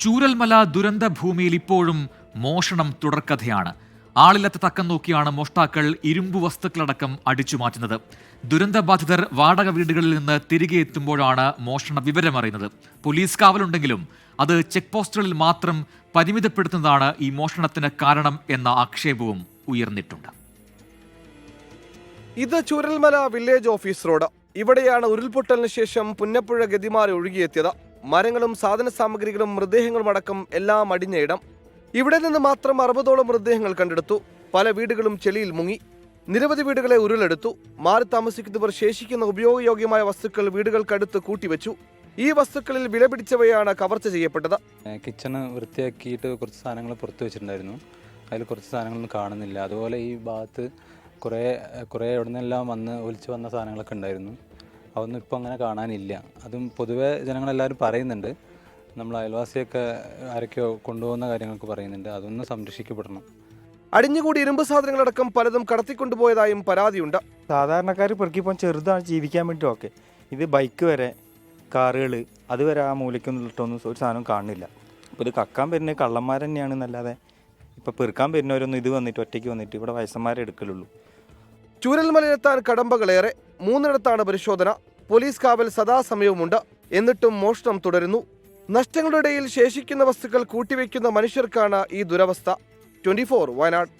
ചൂരൽമല ദുരന്ത ഭൂമിയിൽ ഇപ്പോഴും മോഷണം തുടർക്കഥയാണ്. ആളില്ലാത്ത തക്കം നോക്കിയാണ് മോഷ്ടാക്കൾ ഇരുമ്പു വസ്തുക്കളടക്കം അടിച്ചുമാറ്റുന്നത്. ദുരന്തബാധിതർ വാടക വീടുകളിൽ നിന്ന് തിരികെ എത്തുമ്പോഴാണ് മോഷണ വിവരമറിയുന്നത്. പോലീസ് കാവലുണ്ടെങ്കിലും അത് ചെക്ക് പോസ്റ്റുകളിൽ മാത്രം പരിമിതപ്പെടുത്തുന്നതാണ് ഈ മോഷണത്തിന് കാരണം എന്ന ആക്ഷേപവും ഉയർന്നിട്ടുണ്ട്. ഇത് ചൂരൽമല വില്ലേജ് ഓഫീസ് റോഡ്. ഇവിടെയാണ് ഉരുൾപൊട്ടലിന് ശേഷം പുന്നപ്പുഴ ഗതിമാറി ഒഴുകിയെത്തിയത്. മരങ്ങളും സാധന സാമഗ്രികളും മൃതദേഹങ്ങളും അടക്കം എല്ലാം അടിഞ്ഞ ഇടം. ഇവിടെ നിന്ന് മാത്രം 60ഓളം മൃതദേഹങ്ങൾ കണ്ടെടുത്തു. പല വീടുകളും ചെളിയിൽ മുങ്ങി. നിരവധി വീടുകളെ ഉരുളെടുത്തു. മാറി താമസിക്കുന്നവർ ശേഷിക്കുന്ന ഉപയോഗയോഗ്യമായ വസ്തുക്കൾ വീടുകൾക്കടുത്ത് കൂട്ടിവെച്ചു. ഈ വസ്തുക്കളിൽ വിലപിടിച്ചവയാണ് കവർച്ച ചെയ്യപ്പെട്ടത്. കിച്ചണ് വൃത്തിയാക്കിയിട്ട് കുറച്ച് സാധനങ്ങൾ പുറത്തു വെച്ചിട്ടുണ്ടായിരുന്നു. അതിൽ കുറച്ച് സാധനങ്ങളൊന്നും കാണുന്നില്ല. അതുപോലെ ഈ ഭാഗത്ത് കുറേ എവിടെ നിന്നെല്ലാം ഒലിച്ചു വന്ന സാധനങ്ങളൊക്കെ ഉണ്ടായിരുന്നു. അതൊന്നും ഇപ്പോൾ അങ്ങനെ കാണാനില്ല. അതും പൊതുവെ ജനങ്ങളെല്ലാവരും പറയുന്നുണ്ട്. നമ്മൾ അയൽവാസിയൊക്കെ ആരൊക്കെയോ കൊണ്ടുപോകുന്ന കാര്യങ്ങളൊക്കെ പറയുന്നുണ്ട്. അതൊന്ന് സംരക്ഷിക്കപ്പെടണം. അടിഞ്ഞുകൂടി ഇരുമ്പ് സാധനങ്ങളടക്കം പലതും കടത്തിക്കൊണ്ടുപോയതായും പരാതിയുണ്ട്. സാധാരണക്കാർ പെറുക്കിപ്പോൾ ചെറുതാണ് ജീവിക്കാൻ വേണ്ടി. ഓക്കെ, ഇത് ബൈക്ക് വരെ, കാറുകൾ, അതുവരെ ആ മൂലയ്ക്കൊന്നിട്ടൊന്നും ഒരു സാധനം കാണുന്നില്ല. ഇപ്പോൾ ഇത് കക്കാൻ വരുന്ന കള്ളന്മാർ തന്നെയാണെന്നല്ലാതെ ഇപ്പോൾ പെറുക്കാൻ വരുന്നവരൊന്നും ഇത് വന്നിട്ട് ഒറ്റയ്ക്ക് വന്നിട്ട് ഇവിടെ വയസ്സന്മാരെ എടുക്കലുള്ളൂ. ചൂരൽമലയിലെത്താൻ കടമ്പകളേറെ. 3 പരിശോധന. പോലീസ് കാവൽ സദാസമയവുമുണ്ട്. എന്നിട്ടും മോഷണം തുടരുന്നു. നഷ്ടങ്ങളുടെ ഇടയിൽ ശേഷിക്കുന്ന വസ്തുക്കൾ കൂട്ടിവെക്കുന്ന മനുഷ്യർക്കാണ് ഈ ദുരവസ്ഥ. 24 വയനാട്.